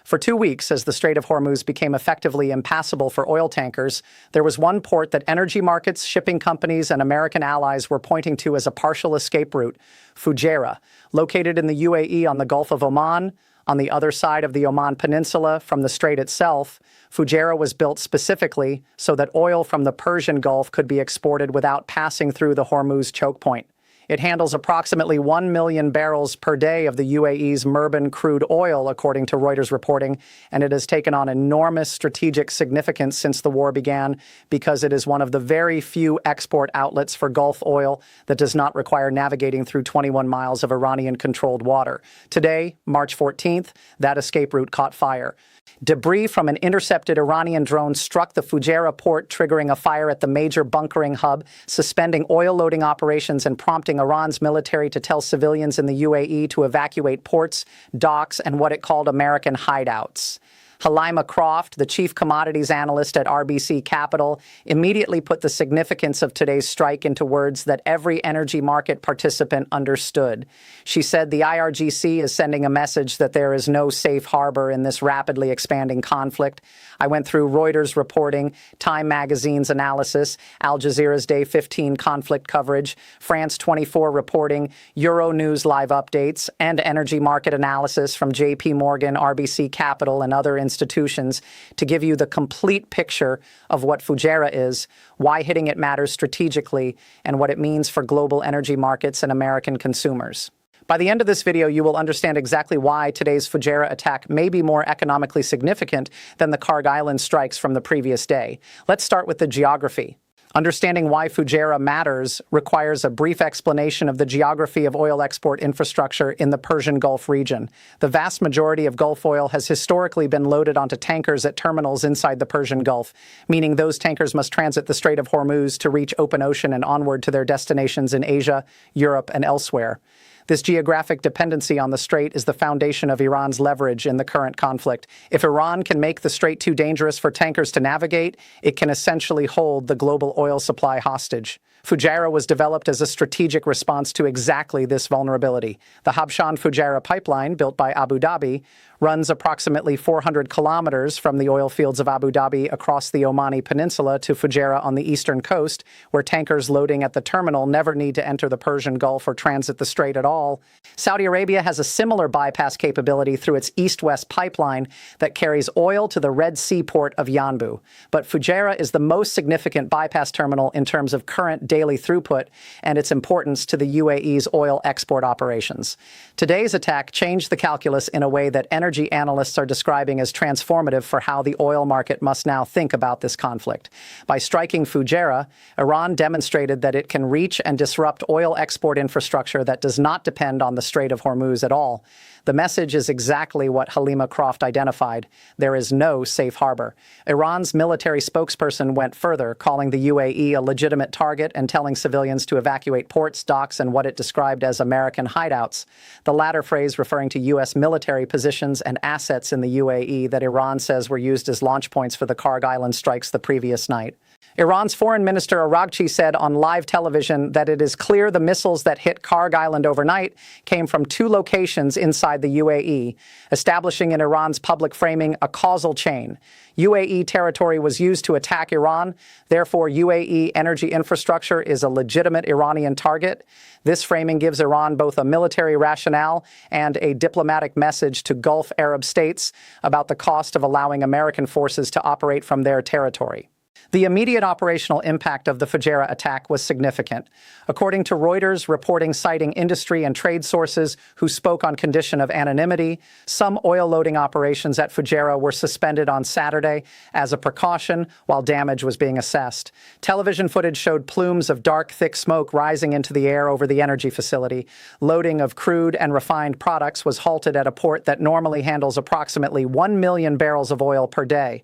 For 2 weeks, as the Strait of Hormuz became effectively impassable for oil tankers, there was one port that energy markets, shipping companies, and American allies were pointing to as a partial escape route: Fujairah, located in the UAE on the Gulf of Oman. On the other side of the Oman Peninsula from the strait itself, Fujairah was built specifically so that oil from the Persian Gulf could be exported without passing through the Hormuz choke point. It handles approximately 1 million barrels per day of the UAE's Murban crude oil, according to Reuters reporting, and it has taken on enormous strategic significance since the war began because it is one of the very few export outlets for Gulf oil that does not require navigating through 21 miles of Iranian-controlled water. Today, March 14th, that escape route caught fire. Debris from an intercepted Iranian drone struck the Fujairah port, triggering a fire at the major bunkering hub, suspending oil loading operations and prompting Iran's military to tell civilians in the UAE to evacuate ports, docks, and what it called American hideouts. Halima Croft, the chief commodities analyst at RBC Capital, immediately put the significance of today's strike into words that every energy market participant understood. She said the IRGC is sending a message that there is no safe harbor in this rapidly expanding conflict. I went through Reuters reporting, Time magazine's analysis, Al Jazeera's Day 15 conflict coverage, France 24 reporting, Euronews live updates, and energy market analysis from JP Morgan, RBC Capital, and other institutions to give you the complete picture of what Fujairah is, why hitting it matters strategically, and what it means for global energy markets and American consumers. By the end of this video, you will understand exactly why today's Fujairah attack may be more economically significant than the Karg Island strikes from the previous day. Let's start with the geography. Understanding why Fujairah matters requires a brief explanation of the geography of oil export infrastructure in the Persian Gulf region. The vast majority of Gulf oil has historically been loaded onto tankers at terminals inside the Persian Gulf, meaning those tankers must transit the Strait of Hormuz to reach open ocean and onward to their destinations in Asia, Europe, and elsewhere. This geographic dependency on the strait is the foundation of Iran's leverage in the current conflict. If Iran can make the strait too dangerous for tankers to navigate, it can essentially hold the global oil supply hostage. Fujairah was developed as a strategic response to exactly this vulnerability. The Habshan-Fujairah pipeline, built by Abu Dhabi, runs approximately 400 kilometers from the oil fields of Abu Dhabi across the Omani Peninsula to Fujairah on the eastern coast, where tankers loading at the terminal never need to enter the Persian Gulf or transit the strait at all. Saudi Arabia has a similar bypass capability through its east-west pipeline that carries oil to the Red Sea port of Yanbu. But Fujairah is the most significant bypass terminal in terms of current daily throughput and its importance to the UAE's oil export operations. Today's attack changed the calculus in a way that energy analysts are describing as transformative for how the oil market must now think about this conflict. By striking Fujairah, Iran demonstrated that it can reach and disrupt oil export infrastructure that does not depend on the Strait of Hormuz at all. The message is exactly what Halima Croft identified. There is no safe harbor. Iran's military spokesperson went further, calling the UAE a legitimate target and telling civilians to evacuate ports, docks, and what it described as American hideouts. The latter phrase referring to U.S. military positions and assets in the UAE that Iran says were used as launch points for the Karg Island strikes the previous night. Iran's foreign minister Araghchi said on live television that it is clear the missiles that hit Karg Island overnight came from 2 locations inside the UAE, establishing in Iran's public framing a causal chain. UAE territory was used to attack Iran, therefore UAE energy infrastructure is a legitimate Iranian target. This framing gives Iran both a military rationale and a diplomatic message to Gulf Arab states about the cost of allowing American forces to operate from their territory. The immediate operational impact of the Fujairah attack was significant. According to Reuters reporting citing industry and trade sources who spoke on condition of anonymity, some oil loading operations at Fujairah were suspended on Saturday as a precaution while damage was being assessed. Television footage showed plumes of dark, thick smoke rising into the air over the energy facility. Loading of crude and refined products was halted at a port that normally handles approximately 1 million barrels of oil per day.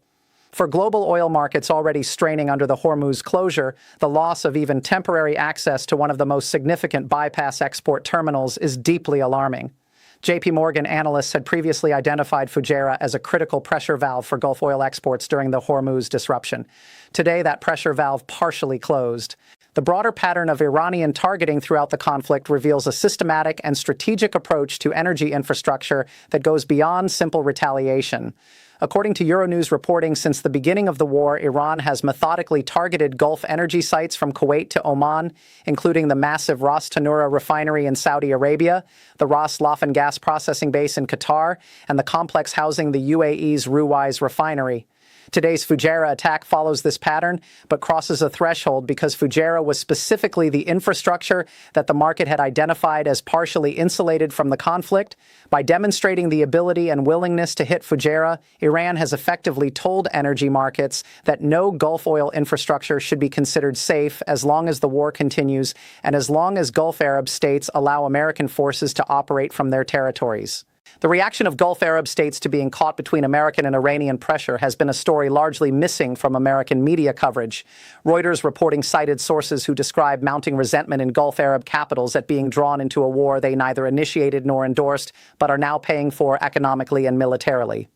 For global oil markets already straining under the Hormuz closure, the loss of even temporary access to one of the most significant bypass export terminals is deeply alarming. JP Morgan analysts had previously identified Fujairah as a critical pressure valve for Gulf oil exports during the Hormuz disruption. Today, that pressure valve partially closed. The broader pattern of Iranian targeting throughout the conflict reveals a systematic and strategic approach to energy infrastructure that goes beyond simple retaliation. According to Euronews reporting, since the beginning of the war, Iran has methodically targeted Gulf energy sites from Kuwait to Oman, including the massive Ras Tanura refinery in Saudi Arabia, the Ras Laffan gas processing base in Qatar, and the complex housing the UAE's Ruwais refinery. Today's Fujairah attack follows this pattern, but crosses a threshold because Fujairah was specifically the infrastructure that the market had identified as partially insulated from the conflict. By demonstrating the ability and willingness to hit Fujairah, Iran has effectively told energy markets that no Gulf oil infrastructure should be considered safe as long as the war continues and as long as Gulf Arab states allow American forces to operate from their territories. The reaction of Gulf Arab states to being caught between American and Iranian pressure has been a story largely missing from American media coverage. Reuters reporting cited sources who describe mounting resentment in Gulf Arab capitals at being drawn into a war they neither initiated nor endorsed, but are now paying for economically and militarily.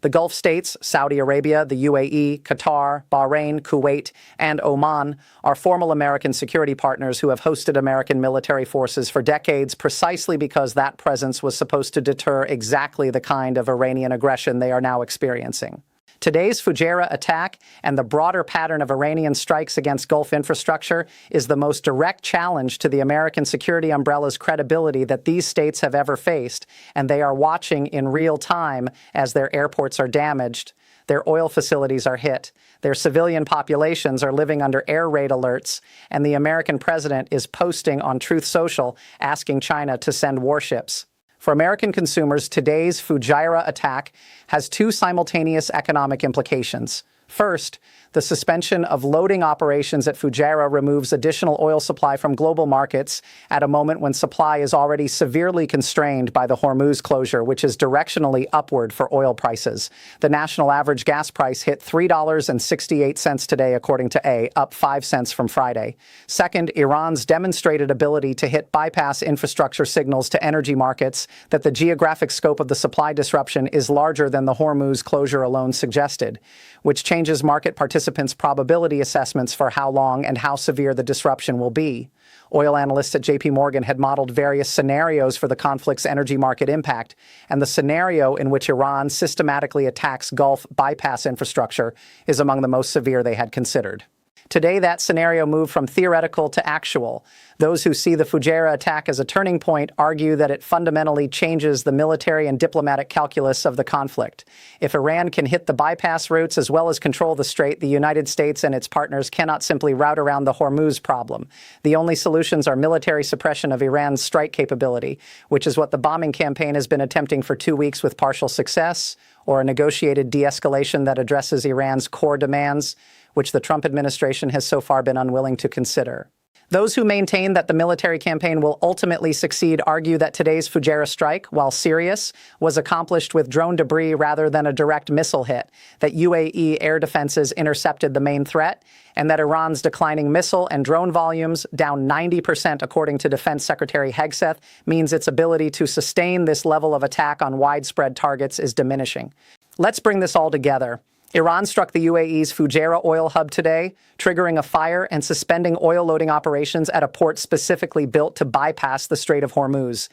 The Gulf states, Saudi Arabia, the UAE, Qatar, Bahrain, Kuwait, and Oman are formal American security partners who have hosted American military forces for decades precisely because that presence was supposed to deter exactly the kind of Iranian aggression they are now experiencing. Today's Fujairah attack and the broader pattern of Iranian strikes against Gulf infrastructure is the most direct challenge to the American security umbrella's credibility that these states have ever faced, and they are watching in real time as their airports are damaged, their oil facilities are hit, their civilian populations are living under air raid alerts, and the American president is posting on Truth Social asking China to send warships. For American consumers, today's Fujairah attack has two simultaneous economic implications. First, the suspension of loading operations at Fujairah removes additional oil supply from global markets at a moment when supply is already severely constrained by the Hormuz closure, which is directionally upward for oil prices. The national average gas price hit $3.68 today, according to A, up 5 cents from Friday. Second, Iran's demonstrated ability to hit bypass infrastructure signals to energy markets that the geographic scope of the supply disruption is larger than the Hormuz closure alone suggested, which changes market participants' probability assessments for how long and how severe the disruption will be. Oil analysts at JP Morgan had modeled various scenarios for the conflict's energy market impact, and the scenario in which Iran systematically attacks Gulf bypass infrastructure is among the most severe they had considered. Today, that scenario moved from theoretical to actual. Those who see the Fujairah attack as a turning point argue that it fundamentally changes the military and diplomatic calculus of the conflict. If Iran can hit the bypass routes as well as control the strait, the United States and its partners cannot simply route around the Hormuz problem. The only solutions are military suppression of Iran's strike capability, which is what the bombing campaign has been attempting for 2 weeks with partial success, or a negotiated de-escalation that addresses Iran's core demands, which the Trump administration has so far been unwilling to consider. Those who maintain that the military campaign will ultimately succeed argue that today's Fujairah strike, while serious, was accomplished with drone debris rather than a direct missile hit, that UAE air defenses intercepted the main threat, and that Iran's declining missile and drone volumes, down 90% according to Defense Secretary Hegseth, means its ability to sustain this level of attack on widespread targets is diminishing. Let's bring this all together. Iran struck the UAE's Fujairah oil hub today, triggering a fire and suspending oil loading operations at a port specifically built to bypass the Strait of Hormuz.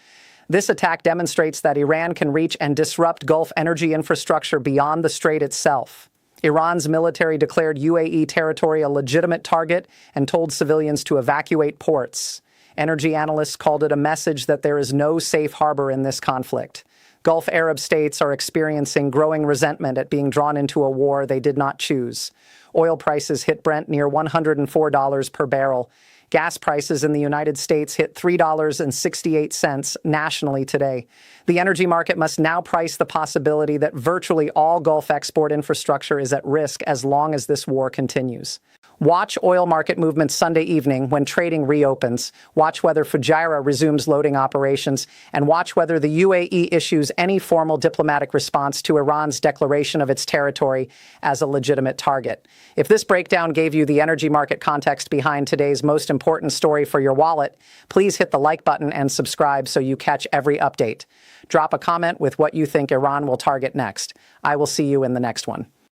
This attack demonstrates that Iran can reach and disrupt Gulf energy infrastructure beyond the strait itself. Iran's military declared UAE territory a legitimate target and told civilians to evacuate ports. Energy analysts called it a message that there is no safe harbor in this conflict. Gulf Arab states are experiencing growing resentment at being drawn into a war they did not choose. Oil prices hit Brent near $104 per barrel. Gas prices in the United States hit $3.68 nationally today. The energy market must now price the possibility that virtually all Gulf export infrastructure is at risk as long as this war continues. Watch oil market movements Sunday evening when trading reopens. Watch whether Fujairah resumes loading operations, and watch whether the UAE issues any formal diplomatic response to Iran's declaration of its territory as a legitimate target. If this breakdown gave you the energy market context behind today's most important story for your wallet, please hit the like button and subscribe so you catch every update. Drop a comment with what you think Iran will target next. I will see you in the next one.